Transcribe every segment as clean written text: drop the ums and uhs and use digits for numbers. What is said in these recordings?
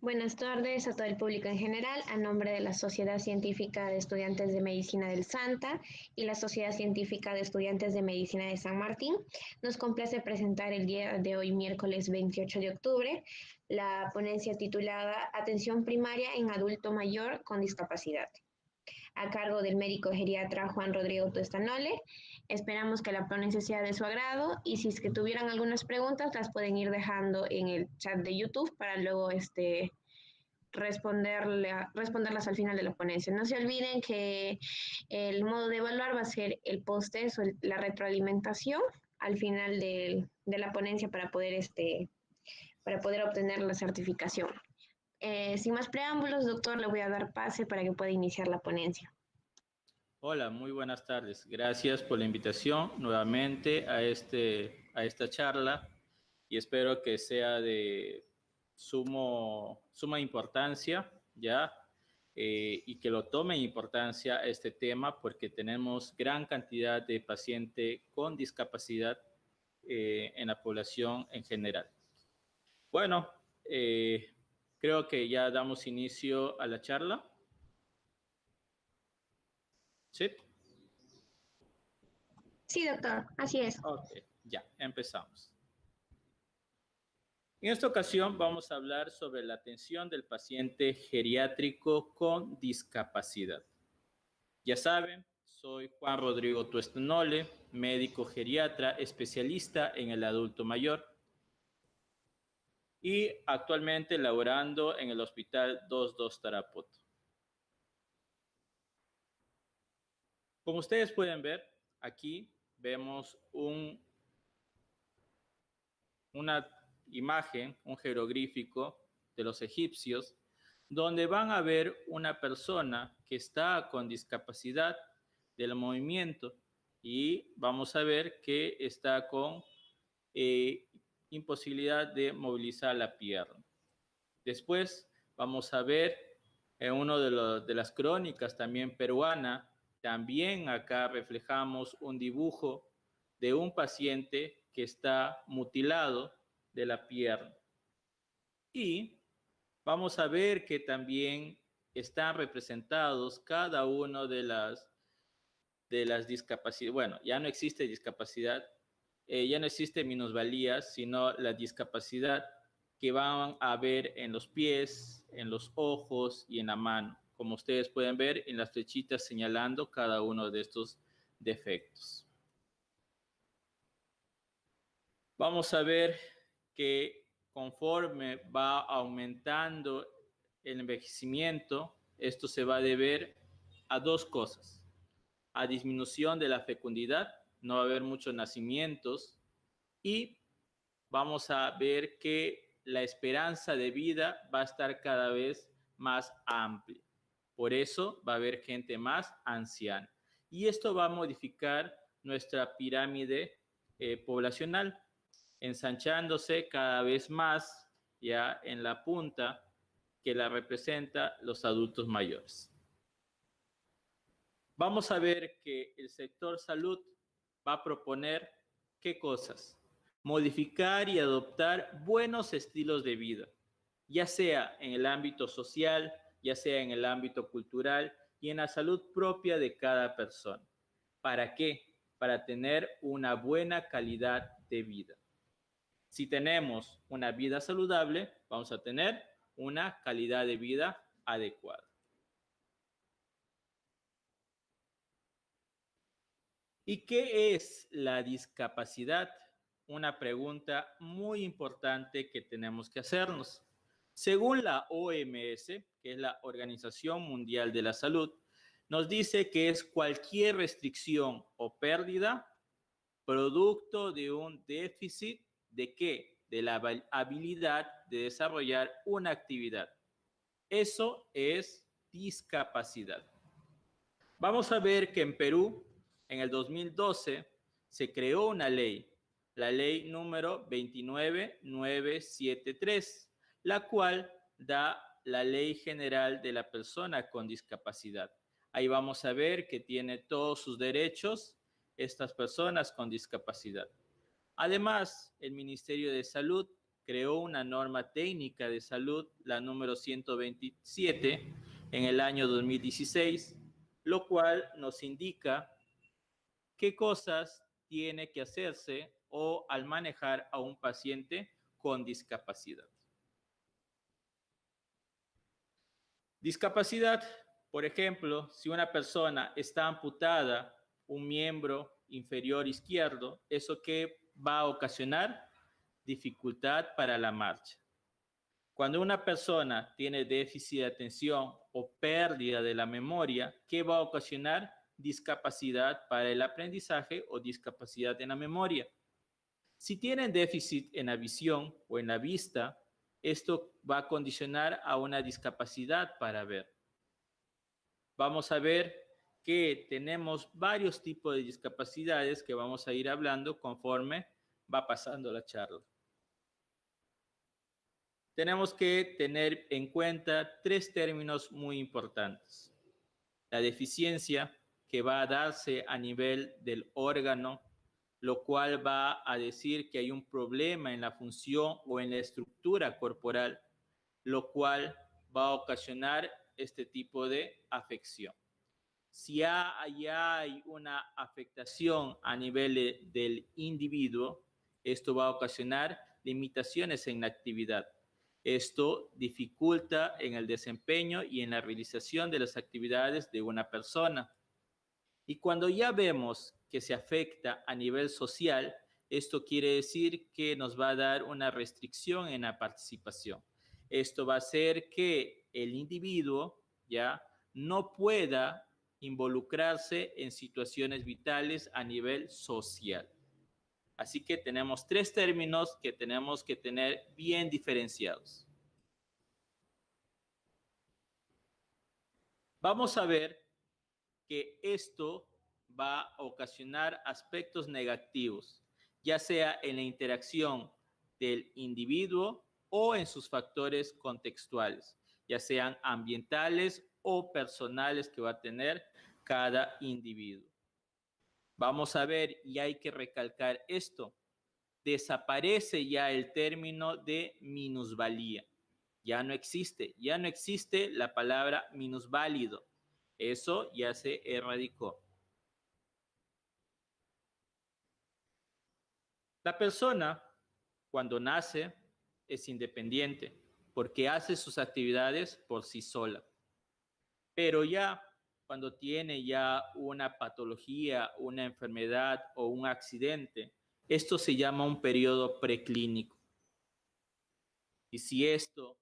Buenas tardes a todo el público en general. A nombre de la Sociedad Científica de Estudiantes de Medicina del Santa y la Sociedad Científica de Estudiantes de Medicina de San Martín, nos complace presentar el día de hoy, miércoles 28 de octubre, la ponencia titulada Atención primaria en adulto mayor con discapacidad, a cargo del médico geriatra Juan Rodrigo Tuestanole. Esperamos que la ponencia sea de su agrado y si es que tuvieran algunas preguntas las pueden ir dejando en el chat de YouTube para luego responderlas al final de la ponencia. No se olviden que el modo de evaluar va a ser el post-test o la retroalimentación al final de la ponencia para poder obtener la certificación. Sin más preámbulos, doctor, le voy a dar pase para que pueda iniciar la ponencia. Hola, muy buenas tardes. Gracias por la invitación nuevamente a esta charla y espero que sea de suma importancia, y que lo tome importancia este tema porque tenemos gran cantidad de pacientes con discapacidad en la población en general. Bueno, creo que ya damos inicio a la charla. ¿Sí? Sí, doctor, así es. Ok, ya, empezamos. En esta ocasión vamos a hablar sobre la atención del paciente geriátrico con discapacidad. Ya saben, soy Juan Rodrigo Tuestanole, médico geriatra especialista en el adulto mayor y actualmente laborando en el Hospital 22 Tarapoto. Como ustedes pueden ver, aquí vemos una imagen, un jeroglífico de los egipcios, donde van a ver una persona que está con discapacidad del movimiento y vamos a ver que está con imposibilidad de movilizar la pierna. Después vamos a ver en una de las crónicas también peruana, también acá reflejamos un dibujo de un paciente que está mutilado de la pierna. Y vamos a ver que también están representados cada uno de las discapacidades. Bueno, ya no existe discapacidad, ya no existe minusvalías, sino la discapacidad que van a ver en los pies, en los ojos y en la mano, como ustedes pueden ver en las flechitas señalando cada uno de estos defectos. Vamos a ver que conforme va aumentando el envejecimiento, esto se va a deber a dos cosas: a disminución de la fecundidad, no va a haber muchos nacimientos, y vamos a ver que la esperanza de vida va a estar cada vez más amplia. Por eso va a haber gente más anciana. Y esto va a modificar nuestra pirámide poblacional, ensanchándose cada vez más ya en la punta que la representa los adultos mayores. Vamos a ver que el sector salud va a proponer ¿qué cosas? Modificar y adoptar buenos estilos de vida, ya sea en el ámbito social, ya sea en el ámbito cultural y en la salud propia de cada persona. ¿Para qué? Para tener una buena calidad de vida. Si tenemos una vida saludable, vamos a tener una calidad de vida adecuada. ¿Y qué es la discapacidad? Una pregunta muy importante que tenemos que hacernos. Según la OMS, que es la Organización Mundial de la Salud, nos dice que es cualquier restricción o pérdida producto de un déficit ¿de qué? De la habilidad de desarrollar una actividad. Eso es discapacidad. Vamos a ver que en Perú, en el 2012, se creó una ley, la ley número 29973, la cual da la Ley General de la Persona con Discapacidad. Ahí vamos a ver que tiene todos sus derechos estas personas con discapacidad. Además, el Ministerio de Salud creó una norma técnica de salud, la número 127, en el año 2016, lo cual nos indica qué cosas tiene que hacerse o al manejar a un paciente con discapacidad. Discapacidad, por ejemplo, si una persona está amputada un miembro inferior izquierdo, ¿eso qué va a ocasionar? Dificultad para la marcha. Cuando una persona tiene déficit de atención o pérdida de la memoria, ¿qué va a ocasionar? Discapacidad para el aprendizaje o discapacidad en la memoria. Si tienen déficit en la visión o en la vista, esto va a condicionar a una discapacidad para ver. Vamos a ver que tenemos varios tipos de discapacidades que vamos a ir hablando conforme va pasando la charla. Tenemos que tener en cuenta tres términos muy importantes. La deficiencia, que va a darse a nivel del órgano, lo cual va a decir que hay un problema en la función o en la estructura corporal, lo cual va a ocasionar este tipo de afección. Si ya hay una afectación a nivel del individuo, esto va a ocasionar limitaciones en la actividad. Esto dificulta en el desempeño y en la realización de las actividades de una persona. Y cuando ya vemos que se afecta a nivel social, esto quiere decir que nos va a dar una restricción en la participación. Esto va a hacer que el individuo ya no pueda involucrarse en situaciones vitales a nivel social. Así que tenemos tres términos que tenemos que tener bien diferenciados. Vamos a ver que esto va a ocasionar aspectos negativos, ya sea en la interacción del individuo o en sus factores contextuales, ya sean ambientales o personales que va a tener cada individuo. Vamos a ver, y hay que recalcar esto, desaparece ya el término de minusvalía. Ya no existe la palabra minusválido. Eso ya se erradicó. La persona, cuando nace, es independiente porque hace sus actividades por sí sola. Pero ya cuando tiene ya una patología, una enfermedad o un accidente, esto se llama un periodo preclínico. Y si esto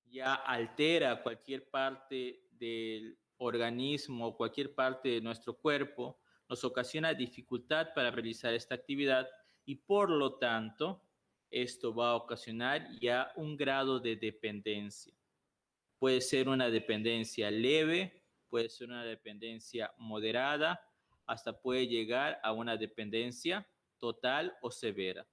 ya altera cualquier parte del organismo o cualquier parte de nuestro cuerpo, nos ocasiona dificultad para realizar esta actividad y por lo tanto, esto va a ocasionar ya un grado de dependencia. Puede ser una dependencia leve, puede ser una dependencia moderada, hasta puede llegar a una dependencia total o severa.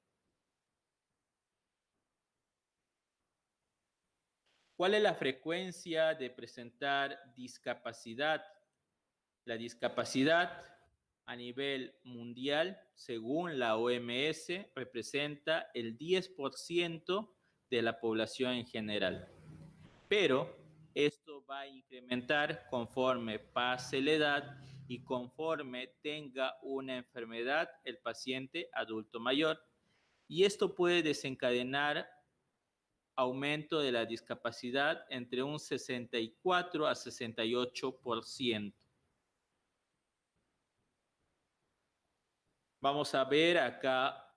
¿Cuál es la frecuencia de presentar discapacidad? La discapacidad a nivel mundial, según la OMS, representa el 10% de la población en general. Pero esto va a incrementar conforme pase la edad y conforme tenga una enfermedad el paciente adulto mayor. Y esto puede desencadenar aumento de la discapacidad entre un 64 a 68%. Vamos a ver acá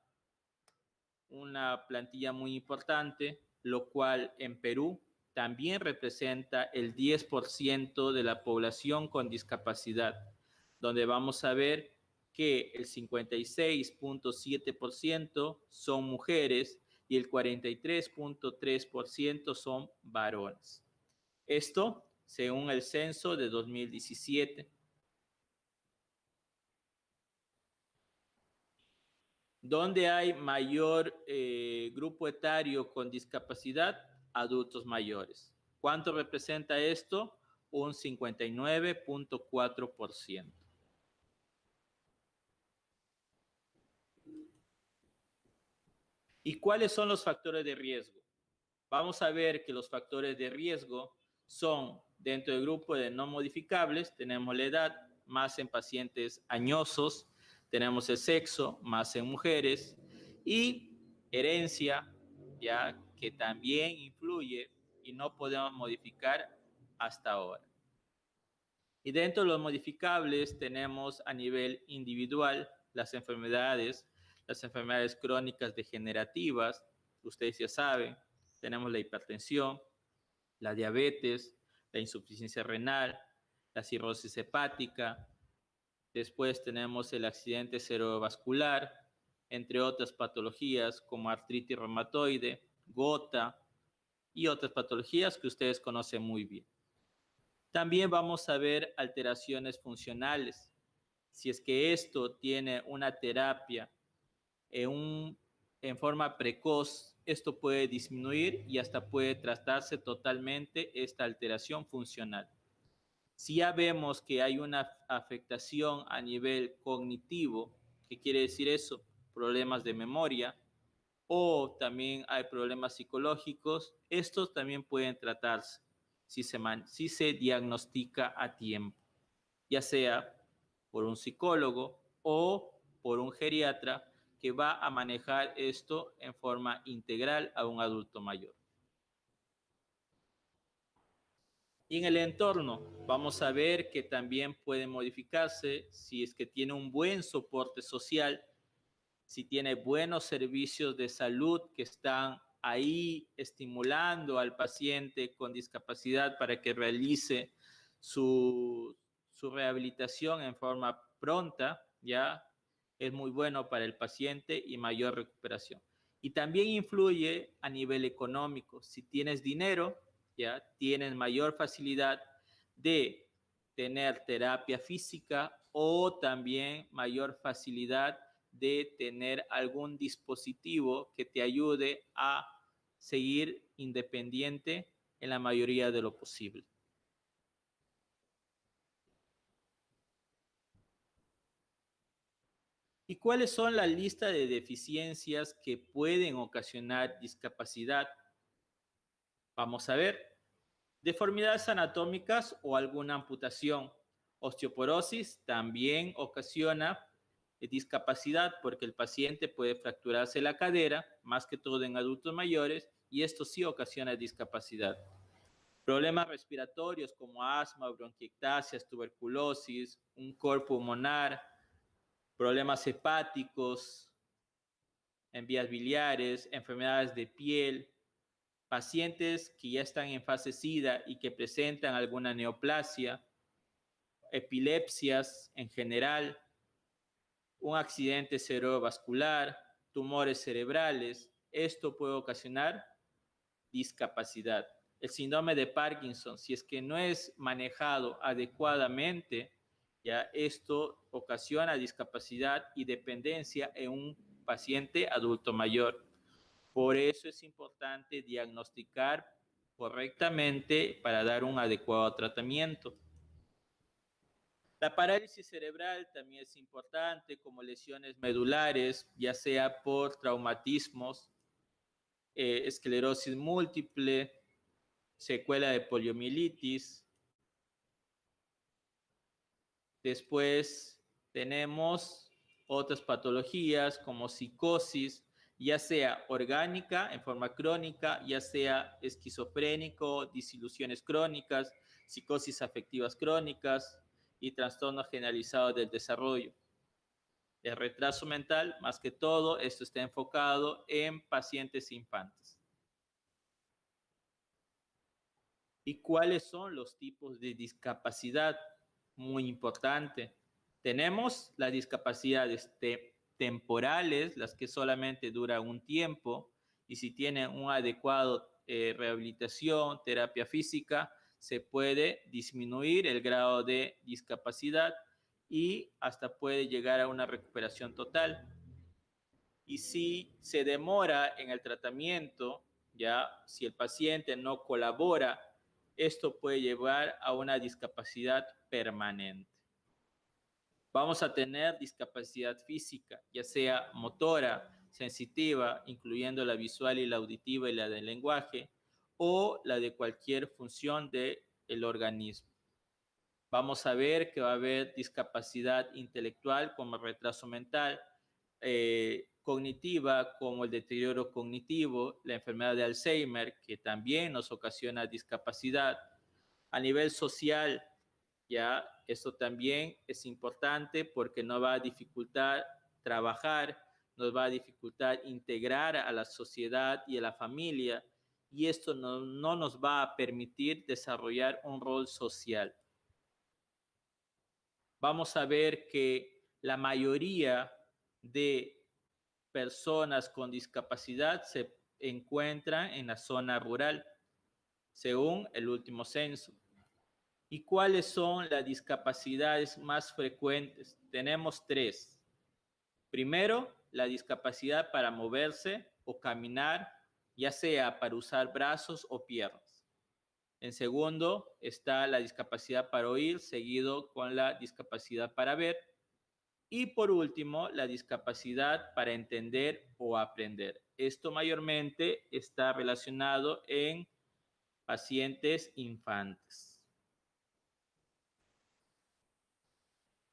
una plantilla muy importante, lo cual en Perú también representa el 10% de la población con discapacidad, donde vamos a ver que el 56.7% son mujeres y el 43.3% son varones. Esto según el censo de 2017. ¿Dónde hay mayor grupo etario con discapacidad? Adultos mayores. ¿Cuánto representa esto? Un 59.4%. ¿Y cuáles son los factores de riesgo? Vamos a ver que los factores de riesgo son, dentro del grupo de no modificables, tenemos la edad, más en pacientes añosos, tenemos el sexo, más en mujeres, y herencia, ya que también influye y no podemos modificar hasta ahora. Y dentro de los modificables tenemos a nivel individual las enfermedades crónicas degenerativas, ustedes ya saben, tenemos la hipertensión, la diabetes, la insuficiencia renal, la cirrosis hepática. Después tenemos el accidente cerebrovascular, entre otras patologías como artritis reumatoide, gota y otras patologías que ustedes conocen muy bien. También vamos a ver alteraciones funcionales. Si es que esto tiene una terapia en forma precoz, esto puede disminuir y hasta puede tratarse totalmente esta alteración funcional. Si ya vemos que hay una afectación a nivel cognitivo, ¿qué quiere decir eso? Problemas de memoria, o también hay problemas psicológicos, estos también pueden tratarse si se diagnostica a tiempo, ya sea por un psicólogo o por un geriatra que va a manejar esto en forma integral a un adulto mayor. Y en el entorno vamos a ver que también puede modificarse si es que tiene un buen soporte social, si tiene buenos servicios de salud que están ahí estimulando al paciente con discapacidad para que realice su rehabilitación en forma pronta, ya es muy bueno para el paciente y mayor recuperación. Y también influye a nivel económico. Si tienes dinero, ya tienes mayor facilidad de tener terapia física o también mayor facilidad de tener algún dispositivo que te ayude a seguir independiente en la mayoría de lo posible. ¿Y cuáles son la lista de deficiencias que pueden ocasionar discapacidad? Vamos a ver. Deformidades anatómicas o alguna amputación. Osteoporosis también ocasiona discapacidad porque el paciente puede fracturarse la cadera, más que todo en adultos mayores, y esto sí ocasiona discapacidad. Problemas respiratorios como asma, bronquiectasias, tuberculosis, un cor pulmonar, problemas hepáticos, en vías biliares, enfermedades de piel, pacientes que ya están en fase SIDA y que presentan alguna neoplasia, epilepsias en general, un accidente cerebrovascular, tumores cerebrales. Esto puede ocasionar discapacidad. El síndrome de Parkinson, si es que no es manejado adecuadamente, ya esto ocasiona discapacidad y dependencia en un paciente adulto mayor. Por eso es importante diagnosticar correctamente para dar un adecuado tratamiento. La parálisis cerebral también es importante, como lesiones medulares, ya sea por traumatismos, esclerosis múltiple, secuela de poliomielitis. Después tenemos otras patologías como psicosis, ya sea orgánica en forma crónica, ya sea esquizofrénico, disilusiones crónicas, psicosis afectivas crónicas y trastorno generalizado del desarrollo. El retraso mental, más que todo, esto está enfocado en pacientes infantes. ¿Y cuáles son los tipos de discapacidad? Muy importante. Tenemos las discapacidades temporales, las que solamente duran un tiempo, y si tienen un adecuado rehabilitación, terapia física, se puede disminuir el grado de discapacidad y hasta puede llegar a una recuperación total. Y si se demora en el tratamiento, ya si el paciente no colabora, esto puede llevar a una discapacidad permanente. Vamos a tener discapacidad física, ya sea motora, sensitiva, incluyendo la visual y la auditiva y la del lenguaje, o la de cualquier función del organismo. Vamos a ver que va a haber discapacidad intelectual como retraso mental, cognitiva como el deterioro cognitivo, la enfermedad de Alzheimer, que también nos ocasiona discapacidad. A nivel social, ya esto también es importante porque nos va a dificultar trabajar, nos va a dificultar integrar a la sociedad y a la familia, y esto no nos va a permitir desarrollar un rol social. Vamos a ver que la mayoría de personas con discapacidad se encuentran en la zona rural, según el último censo. ¿Y cuáles son las discapacidades más frecuentes? Tenemos 3. Primero, la discapacidad para moverse o caminar, ya sea para usar brazos o piernas. En segundo, está la discapacidad para oír, seguido con la discapacidad para ver. Y por último, la discapacidad para entender o aprender. Esto mayormente está relacionado en pacientes infantes.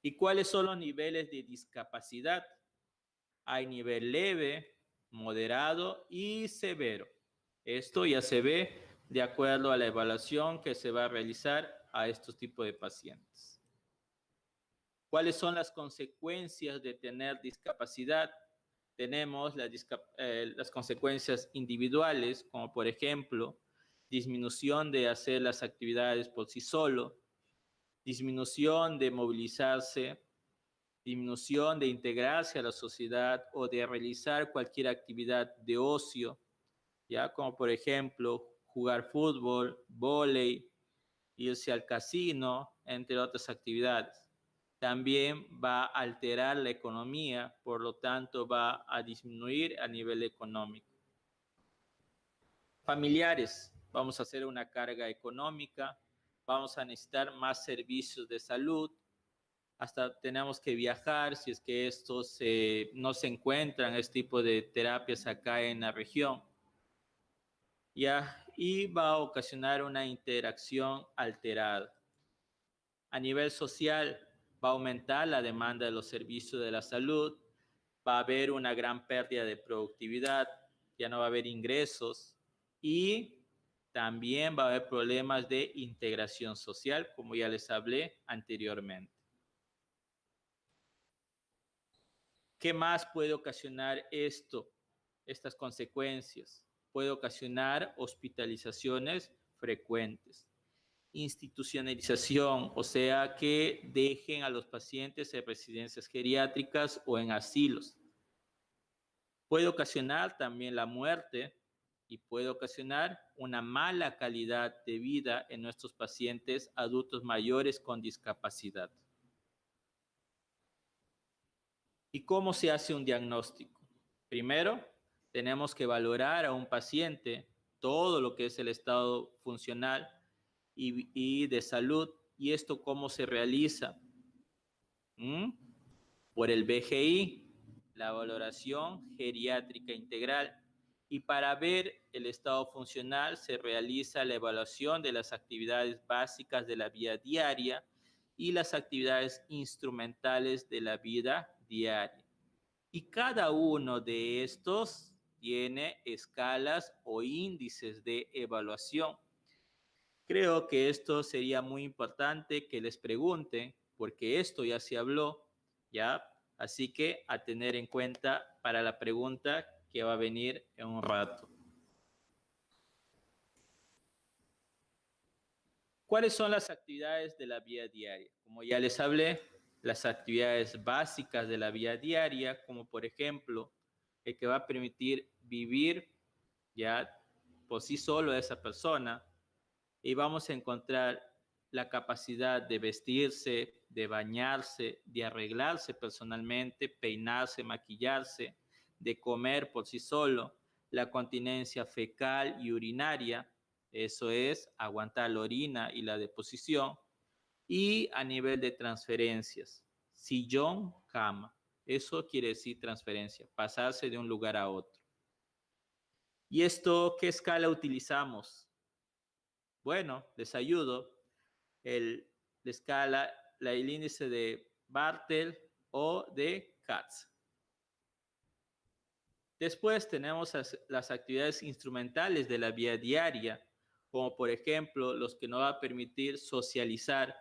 ¿Y cuáles son los niveles de discapacidad? Hay nivel leve, moderado y severo. Esto ya se ve de acuerdo a la evaluación que se va a realizar a estos tipos de pacientes. ¿Cuáles son las consecuencias de tener discapacidad? Tenemos las consecuencias individuales, como por ejemplo, disminución de hacer las actividades por sí solo, disminución de movilizarse, disminución de integrarse a la sociedad o de realizar cualquier actividad de ocio, ya como por ejemplo jugar fútbol, vóley, irse al casino, entre otras actividades. También va a alterar la economía, por lo tanto va a disminuir a nivel económico. Familiares, vamos a hacer una carga económica, vamos a necesitar más servicios de salud, hasta tenemos que viajar si es que estos no se encuentran, este tipo de terapias acá en la región. ¿Ya? Y va a ocasionar una interacción alterada. A nivel social, va a aumentar la demanda de los servicios de la salud, va a haber una gran pérdida de productividad, ya no va a haber ingresos y también va a haber problemas de integración social, como ya les hablé anteriormente. ¿Qué más puede ocasionar estas consecuencias? Puede ocasionar hospitalizaciones frecuentes, institucionalización, o sea, que dejen a los pacientes en residencias geriátricas o en asilos. Puede ocasionar también la muerte y puede ocasionar una mala calidad de vida en nuestros pacientes adultos mayores con discapacidad. ¿Y cómo se hace un diagnóstico? Primero, tenemos que valorar a un paciente todo lo que es el estado funcional y de salud, y esto cómo se realiza. Por el BGI, la valoración geriátrica integral, y para ver el estado funcional se realiza la evaluación de las actividades básicas de la vida diaria y las actividades instrumentales de la vida diaria. Y cada uno de estos tiene escalas o índices de evaluación. Creo que esto sería muy importante que les pregunten, porque esto ya se habló, ¿ya? Así que a tener en cuenta para la pregunta que va a venir en un rato. ¿Cuáles son las actividades de la vida diaria? Como ya les hablé, las actividades básicas de la vida diaria, como por ejemplo, el que va a permitir vivir ya por sí solo a esa persona, y vamos a encontrar la capacidad de vestirse, de bañarse, de arreglarse personalmente, peinarse, maquillarse, de comer por sí solo, la continencia fecal y urinaria, eso es aguantar la orina y la deposición, y a nivel de transferencias, sillón, cama. Eso quiere decir transferencia, pasarse de un lugar a otro. ¿Y esto qué escala utilizamos? Bueno, les ayudo. La escala, el índice de Bartel o de Katz. Después tenemos las actividades instrumentales de la vida diaria, como por ejemplo los que nos va a permitir socializar.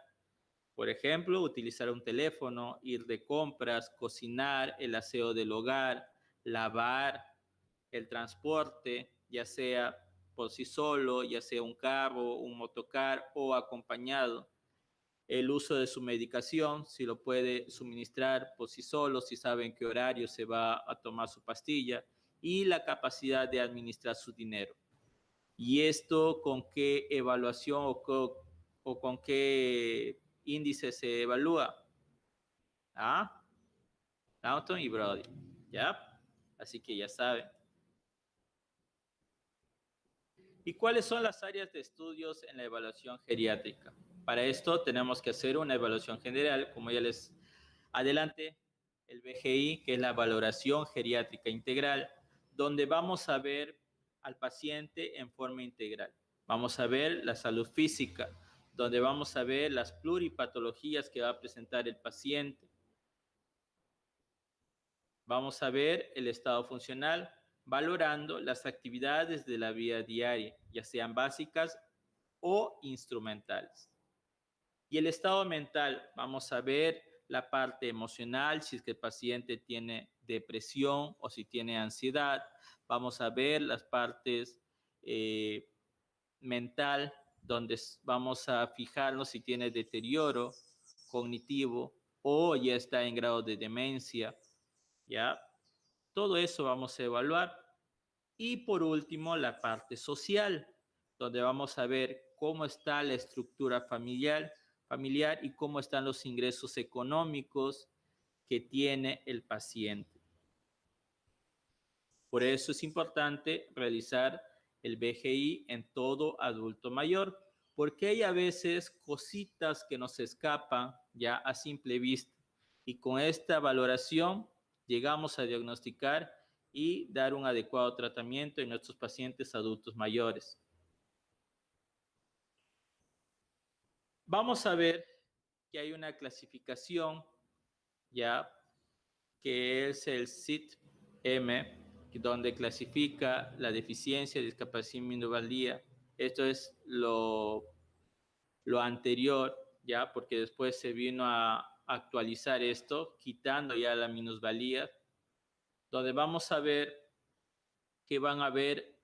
Por ejemplo, utilizar un teléfono, ir de compras, cocinar, el aseo del hogar, lavar, el transporte, ya sea por sí solo, ya sea un carro, un motocar o acompañado. El uso de su medicación, si lo puede suministrar por sí solo, si sabe en qué horario se va a tomar su pastilla, y la capacidad de administrar su dinero. ¿Y esto con qué evaluación o con qué índice se evalúa? ¿Ah? Downton y Brody. ¿Ya? Así que ya saben. ¿Y cuáles son las áreas de estudios en la evaluación geriátrica? Para esto tenemos que hacer una evaluación general, como ya les adelante, el BGI, que es la valoración geriátrica integral, donde vamos a ver al paciente en forma integral. Vamos a ver la salud física, donde vamos a ver las pluripatologías que va a presentar el paciente. Vamos a ver el estado funcional, valorando las actividades de la vida diaria, ya sean básicas o instrumentales. Y el estado mental, vamos a ver la parte emocional, si es que el paciente tiene depresión o si tiene ansiedad. Vamos a ver las partes mental, donde vamos a fijarnos si tiene deterioro cognitivo o ya está en grado de demencia, ¿ya? Todo eso vamos a evaluar. Y por último, la parte social, donde vamos a ver cómo está la estructura familiar y cómo están los ingresos económicos que tiene el paciente. Por eso es importante realizar el BGI en todo adulto mayor, porque hay a veces cositas que nos escapan ya a simple vista. Y con esta valoración llegamos a diagnosticar y dar un adecuado tratamiento en nuestros pacientes adultos mayores. Vamos a ver que hay una clasificación ya que es el CIT-M, donde clasifica la deficiencia, discapacidad y minusvalía. Esto es lo anterior, ya, porque después se vino a actualizar esto, quitando ya la minusvalía, donde vamos a ver que van a haber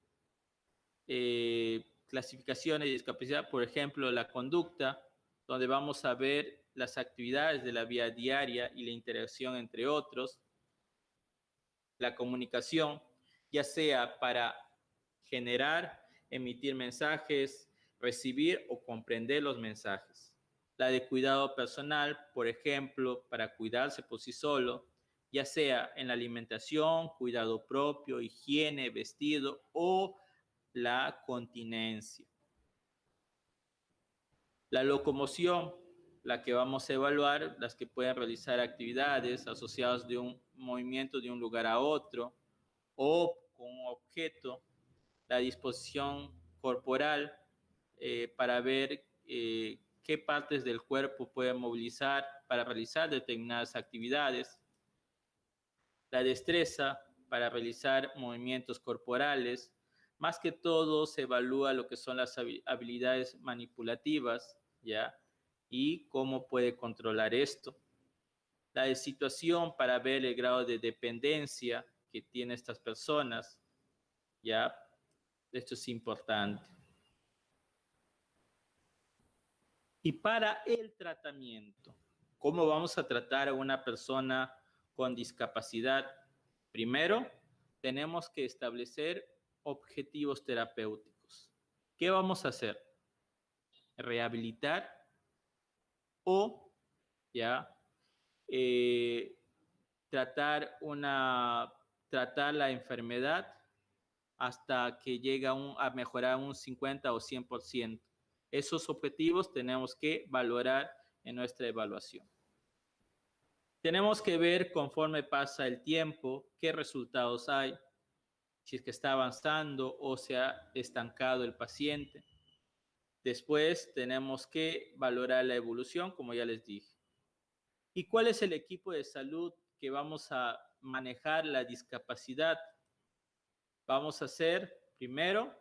clasificaciones de discapacidad, por ejemplo, la conducta, donde vamos a ver las actividades de la vida diaria y la interacción entre otros, la comunicación, ya sea para generar, emitir mensajes, recibir o comprender los mensajes. La de cuidado personal, por ejemplo, para cuidarse por sí solo, ya sea en la alimentación, cuidado propio, higiene, vestido o la continencia. La locomoción, la que vamos a evaluar, las que pueden realizar actividades asociadas de un movimiento de un lugar a otro o con un objeto. La disposición corporal para ver qué partes del cuerpo pueden movilizar para realizar determinadas actividades. La destreza para realizar movimientos corporales. Más que todo se evalúa lo que son las habilidades manipulativas, ¿ya? Y cómo puede controlar esto. La de situación para ver el grado de dependencia que tienen estas personas, ¿ya? Esto es importante. Y para el tratamiento, ¿cómo vamos a tratar a una persona con discapacidad? Primero, tenemos que establecer objetivos terapéuticos. ¿Qué vamos a hacer? Rehabilitar o ya tratar la enfermedad hasta que llegue a mejorar un 50 o 100%. Esos objetivos tenemos que valorar en nuestra evaluación. Tenemos que ver conforme pasa el tiempo qué resultados hay, si es que está avanzando o se ha estancado el paciente. Después tenemos que valorar la evolución, como ya les dije. ¿Y cuál es el equipo de salud que vamos a manejar la discapacidad? Vamos a ser, primero,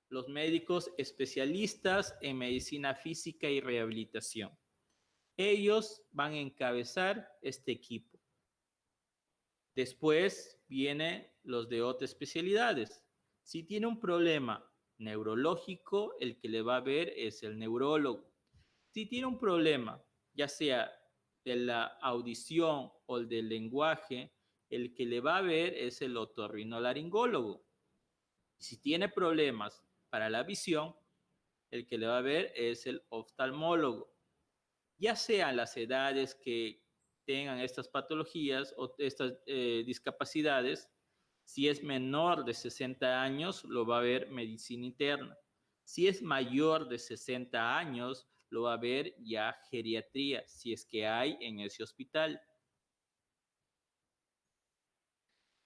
los médicos especialistas en medicina física y rehabilitación. Ellos van a encabezar este equipo. Después vienen los de otras especialidades. Si tiene un problema neurológico, el que le va a ver es el neurólogo. Si tiene un problema, ya sea de la audición o del lenguaje, el que le va a ver es el otorrinolaringólogo. Si tiene problemas para la visión, el que le va a ver es el oftalmólogo. Ya sean las edades que tengan estas patologías o estas discapacidades, si es menor de 60 años, lo va a ver medicina interna. Si es mayor de 60 años, lo va a ver ya geriatría, si es que hay en ese hospital.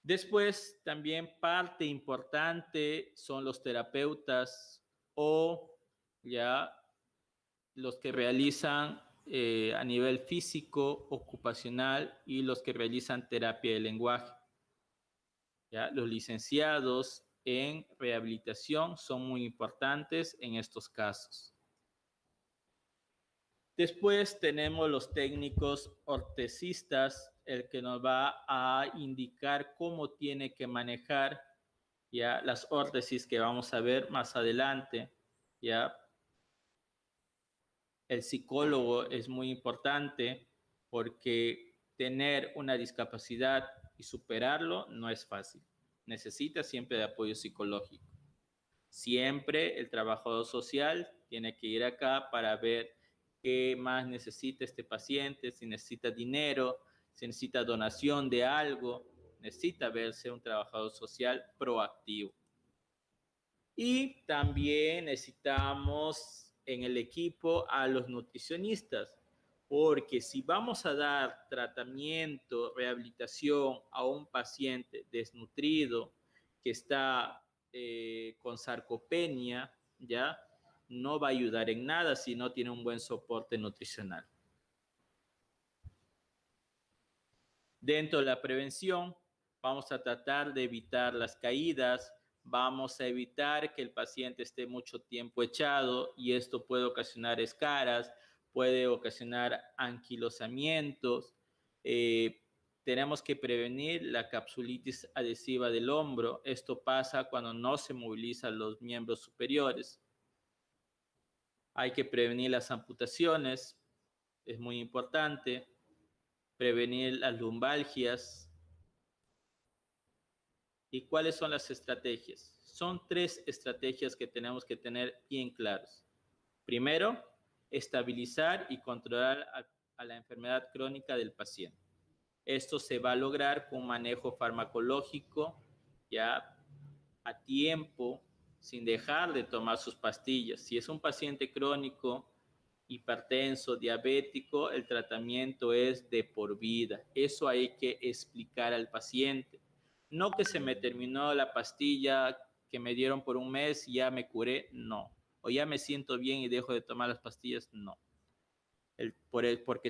Después, también parte importante son los terapeutas o ya los que realizan a nivel físico, ocupacional y los que realizan terapia de lenguaje. ¿Ya? Los licenciados en rehabilitación son muy importantes en estos casos. Después tenemos los técnicos ortesistas, el que nos va a indicar cómo tiene que manejar ya las órtesis que vamos a ver más adelante. Ya el psicólogo es muy importante porque tener una discapacidad y superarlo no es fácil. Necesita siempre de apoyo psicológico. Siempre el trabajador social tiene que ir acá para ver qué más necesita este paciente, si necesita dinero, si necesita donación de algo, necesita verse un trabajador social proactivo. Y también necesitamos en el equipo a los nutricionistas, porque si vamos a dar tratamiento, rehabilitación a un paciente desnutrido que está con sarcopenia, ya no va a ayudar en nada si no tiene un buen soporte nutricional. Dentro de la prevención, vamos a tratar de evitar las caídas, vamos a evitar que el paciente esté mucho tiempo echado y esto puede ocasionar escaras, puede ocasionar anquilosamientos. Tenemos que prevenir la capsulitis adhesiva del hombro. Esto pasa cuando no se movilizan los miembros superiores. Hay que prevenir las amputaciones, es muy importante. Prevenir las lumbalgias. ¿Y cuáles son las estrategias? Son 3 estrategias que tenemos que tener bien claras. Primero, estabilizar y controlar a la enfermedad crónica del paciente. Esto se va a lograr con manejo farmacológico ya a tiempo, sin dejar de tomar sus pastillas. Si es un paciente crónico, hipertenso, diabético, el tratamiento es de por vida. Eso hay que explicar al paciente. No que se me terminó la pastilla que me dieron por un mes y ya me curé, no. O ya me siento bien y dejo de tomar las pastillas, no. ¿Por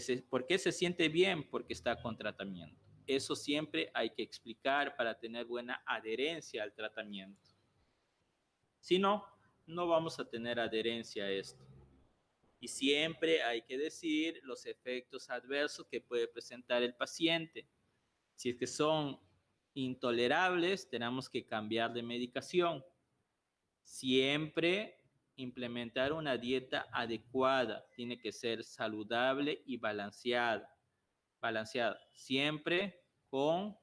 qué se siente bien? Porque está con tratamiento. Eso siempre hay que explicar para tener buena adherencia al tratamiento. Si no, no vamos a tener adherencia a esto. Y siempre hay que decir los efectos adversos que puede presentar el paciente. Si es que son intolerables, tenemos que cambiar de medicación. Siempre implementar una dieta adecuada. Tiene que ser saludable y balanceada. Siempre con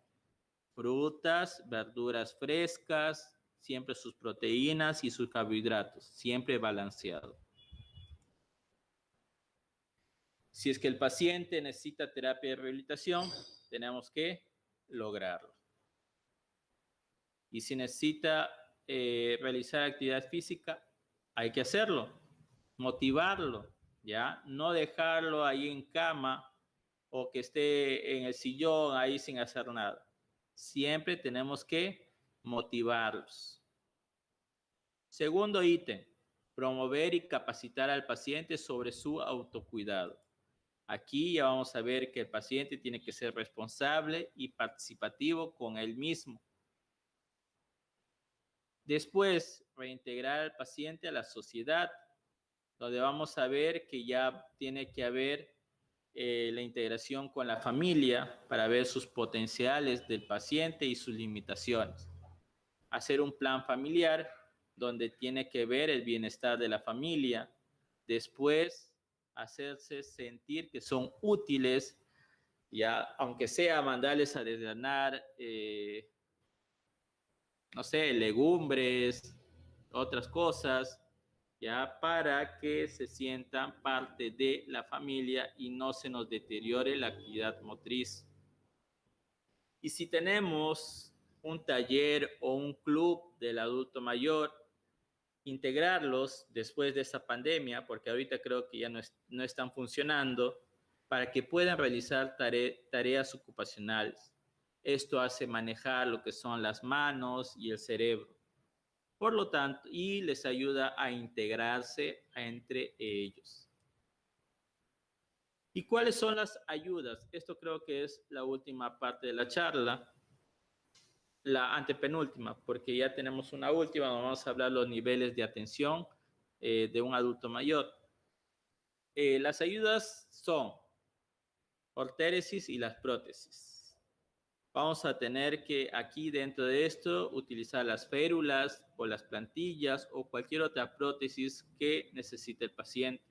frutas, verduras frescas, siempre sus proteínas y sus carbohidratos. Siempre balanceado. Si es que el paciente necesita terapia de rehabilitación, tenemos que lograrlo. Y si necesita realizar actividad física, hay que hacerlo, motivarlo, ¿ya? No dejarlo ahí en cama o que esté en el sillón ahí sin hacer nada. Siempre tenemos que motivarlos. Segundo ítem, promover y capacitar al paciente sobre su autocuidado. Aquí ya vamos a ver que el paciente tiene que ser responsable y participativo con él mismo. Después, reintegrar al paciente a la sociedad, donde vamos a ver que ya tiene que haber la integración con la familia para ver sus potenciales del paciente y sus limitaciones. Hacer un plan familiar donde tiene que ver el bienestar de la familia. Después, hacerse sentir que son útiles, ya, aunque sea mandarles a desgranar, no sé, legumbres, otras cosas, ya, para que se sientan parte de la familia y no se nos deteriore la actividad motriz. Y si tenemos un taller o un club del adulto mayor, integrarlos después de esta pandemia, porque ahorita creo que ya no están funcionando, para que puedan realizar tareas ocupacionales. Esto hace manejar lo que son las manos y el cerebro. Por lo tanto, y les ayuda a integrarse entre ellos. ¿Y cuáles son las ayudas? Esto creo que es la última parte de la charla, la antepenúltima, porque ya tenemos una última, vamos a hablar los niveles de atención de un adulto mayor. Las ayudas son ortéresis y las prótesis. Vamos a tener que aquí dentro de esto utilizar las férulas o las plantillas o cualquier otra prótesis que necesite el paciente.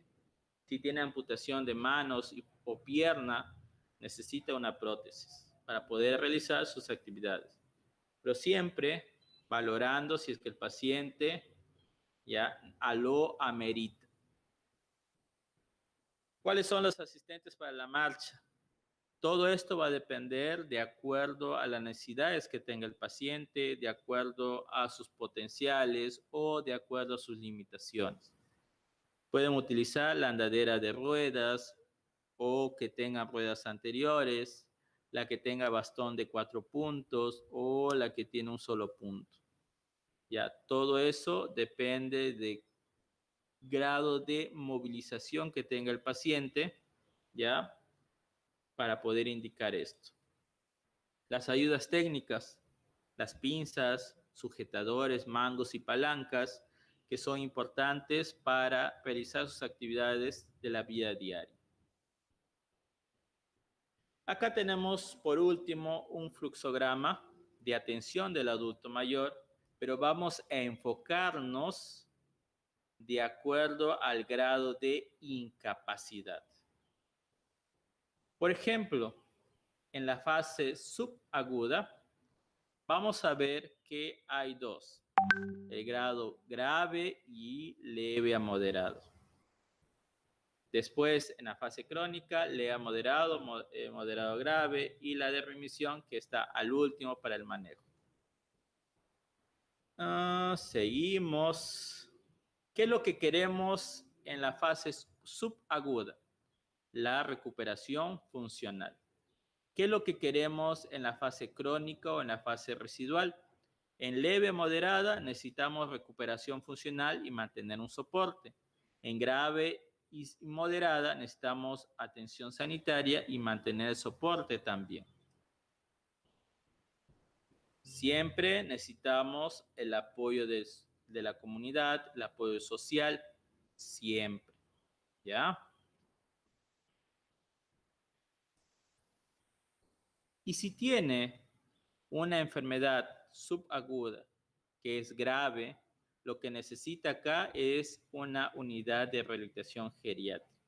Si tiene amputación de manos o pierna, necesita una prótesis para poder realizar sus actividades. Pero siempre valorando si es que el paciente ya lo amerita. ¿Cuáles son los asistentes para la marcha? Todo esto va a depender de acuerdo a las necesidades que tenga el paciente, de acuerdo a sus potenciales o de acuerdo a sus limitaciones. Pueden utilizar la andadera de ruedas o que tenga ruedas anteriores, la que tenga bastón de 4 puntos o la que tiene un solo punto. Ya, todo eso depende de grado de movilización que tenga el paciente, ya, para poder indicar esto. Las ayudas técnicas, las pinzas, sujetadores, mangos y palancas, que son importantes para realizar sus actividades de la vida diaria. Acá tenemos, por último, un fluxograma de atención del adulto mayor, pero vamos a enfocarnos de acuerdo al grado de incapacidad. Por ejemplo, en la fase subaguda, vamos a ver que hay dos, el grado grave y leve a moderado. Después, en la fase crónica, leve a moderado, moderado grave y la de remisión que está al último para el manejo. Seguimos. ¿Qué es lo que queremos en la fase subaguda? La recuperación funcional. ¿Qué es lo que queremos en la fase crónica o en la fase residual? En leve moderada necesitamos recuperación funcional y mantener un soporte. En grave y moderada necesitamos atención sanitaria y mantener el soporte también. Siempre necesitamos el apoyo de la comunidad, el apoyo social, siempre, ¿ya? Y si tiene una enfermedad subaguda que es grave, lo que necesita acá es una unidad de rehabilitación geriátrica.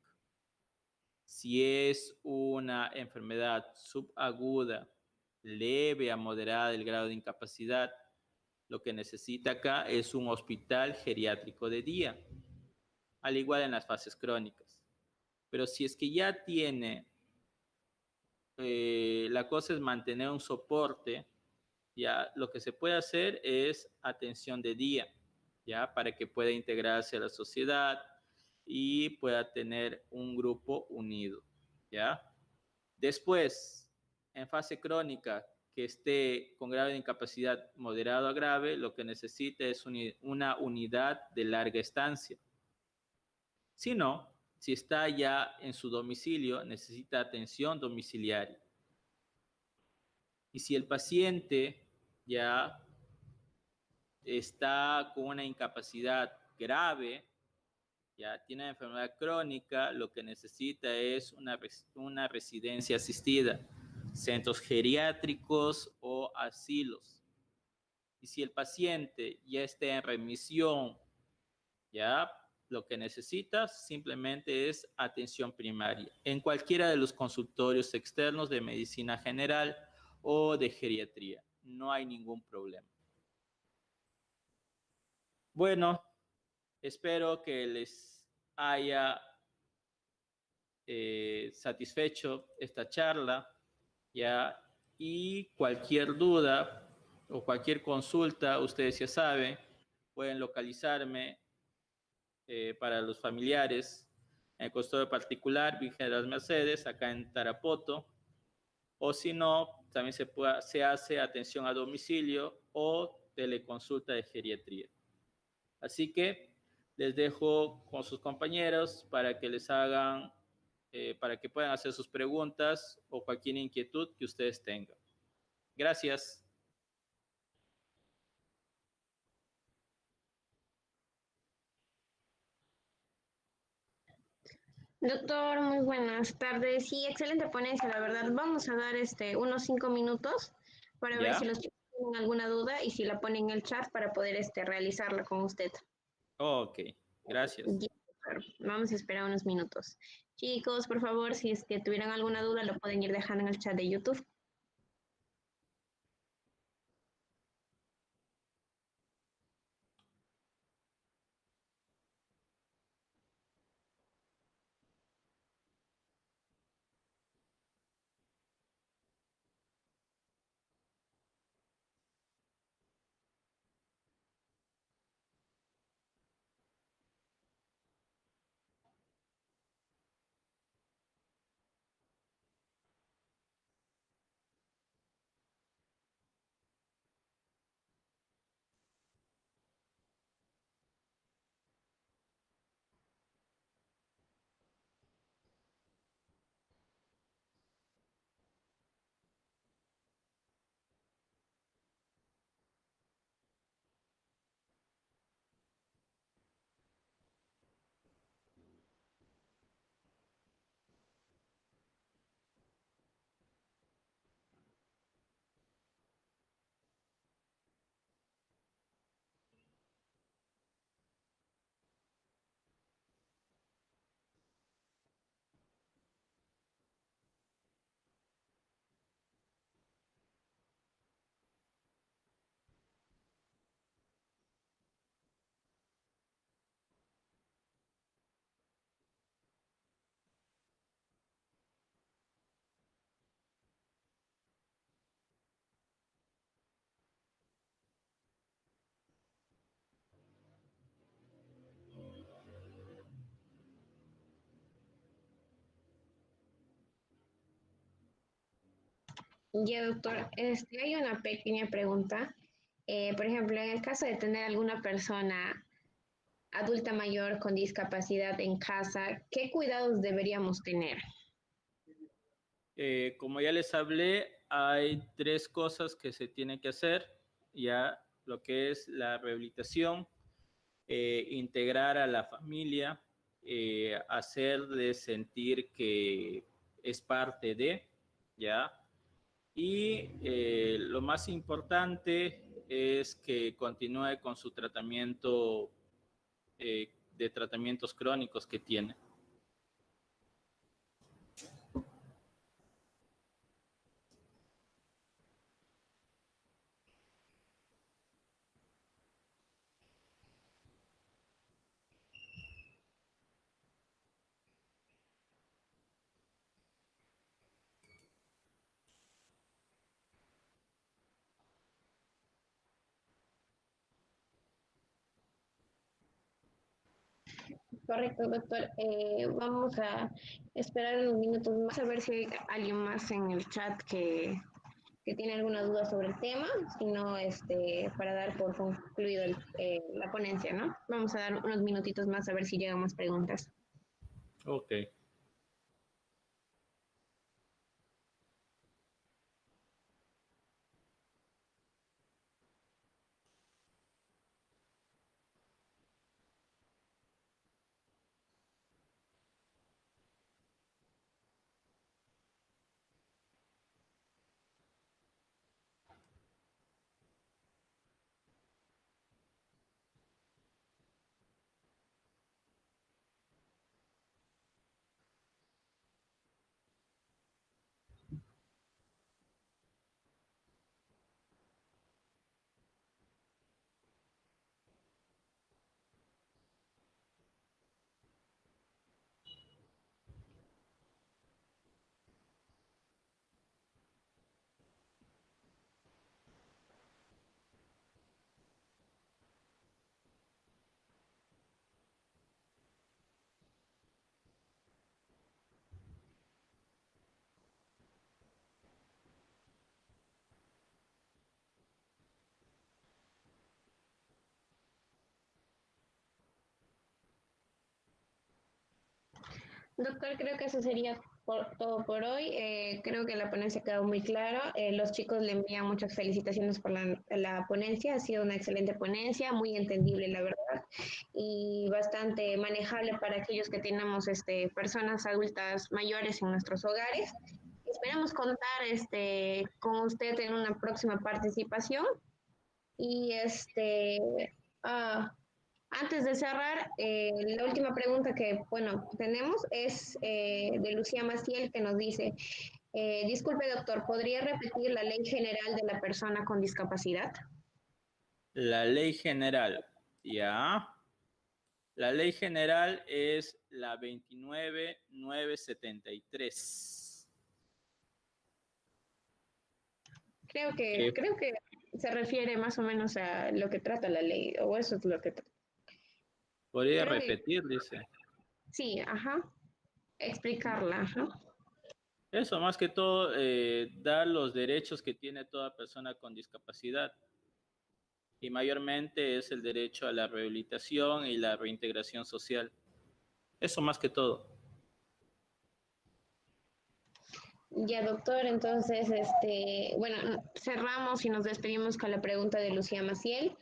Si es una enfermedad subaguda, leve a moderada del grado de incapacidad, lo que necesita acá es un hospital geriátrico de día, al igual en las fases crónicas. Pero si es que ya tiene, la cosa es mantener un soporte, ya lo que se puede hacer es atención de día, ya para que pueda integrarse a la sociedad y pueda tener un grupo unido, ya. Después, en fase crónica, que esté con grado de incapacidad moderado a grave, lo que necesita es una unidad de larga estancia. Si no, si está ya en su domicilio, necesita atención domiciliaria. Y si el paciente ya está con una incapacidad grave, ya tiene una enfermedad crónica, lo que necesita es una residencia asistida, centros geriátricos o asilos. Y si el paciente ya está en remisión, ya lo que necesita simplemente es atención primaria en cualquiera de los consultorios externos de medicina general o de geriatría. No hay ningún problema. Bueno, espero que les haya satisfecho esta charla, ya, y cualquier duda o cualquier consulta, ustedes ya saben, pueden localizarme para los familiares en el consultorio particular Virgen de las Mercedes, acá en Tarapoto, o si no, también se hace atención a domicilio o teleconsulta de geriatría. Así que les dejo con sus compañeros para que les hagan, para que puedan hacer sus preguntas o cualquier inquietud que ustedes tengan. Gracias. Doctor, muy buenas tardes. Sí, excelente ponencia, la verdad. Vamos a dar unos 5 minutos para ver si ¿Ya? los chicos tienen alguna duda y si la ponen en el chat para poder realizarla con usted. Ok, gracias. Ya, doctor. Vamos a esperar unos minutos. Chicos, por favor, si es que tuvieran alguna duda, lo pueden ir dejando en el chat de YouTube. Ya, doctor, hay una pequeña pregunta. Por ejemplo, en el caso de tener alguna persona adulta mayor con discapacidad en casa, ¿qué cuidados deberíamos tener? Como ya les hablé, hay tres cosas que se tienen que hacer, ya lo que es la rehabilitación, integrar a la familia, hacerle sentir que es parte de, ya, y lo más importante es que continúe con su tratamiento de tratamientos crónicos que tiene. Correcto, doctor. Vamos a esperar unos minutos más a ver si hay alguien más en el chat que tiene alguna duda sobre el tema, sino para dar por concluido la ponencia, ¿no? Vamos a dar unos minutitos más a ver si llegan más preguntas. Ok. Doctor, creo que eso sería todo por hoy. Creo que la ponencia quedó muy clara. Los chicos le envían muchas felicitaciones por la ponencia. Ha sido una excelente ponencia, muy entendible, la verdad, y bastante manejable para aquellos que tenemos personas adultas mayores en nuestros hogares. Esperamos contar con usted en una próxima participación. Y ah, antes de cerrar, la última pregunta que, bueno, tenemos es de Lucía Maciel, que nos dice, disculpe doctor, ¿podría repetir la ley general de la persona con discapacidad? La ley general, ya. La ley general es la 29973. Creo que se refiere más o menos a lo que trata la ley, o eso es lo que... Podría Creo que repetir, dice. sí, ajá, explicarla, ajá. Eso, más que todo, dar los derechos que tiene toda persona con discapacidad. Y mayormente es el derecho a la rehabilitación y la reintegración social. Eso más que todo. Ya, doctor, entonces, bueno, cerramos y nos despedimos con la pregunta de Lucía Maciel.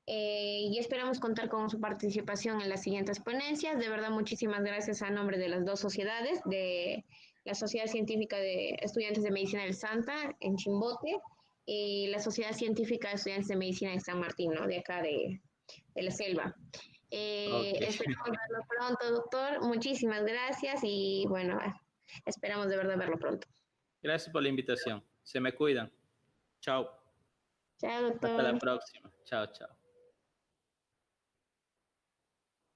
Y esperamos contar con su participación en las siguientes ponencias. De verdad, muchísimas gracias a nombre de las dos sociedades, de la Sociedad Científica de Estudiantes de Medicina del Santa en Chimbote y la Sociedad Científica de Estudiantes de Medicina de San Martín, ¿no? De acá de la selva. Ok. Esperamos verlo pronto, doctor. Muchísimas gracias y bueno, esperamos de verdad verlo pronto. Gracias por la invitación. Se me cuidan. Chao. Chao, Hasta la doctor. próxima. Chao, chao.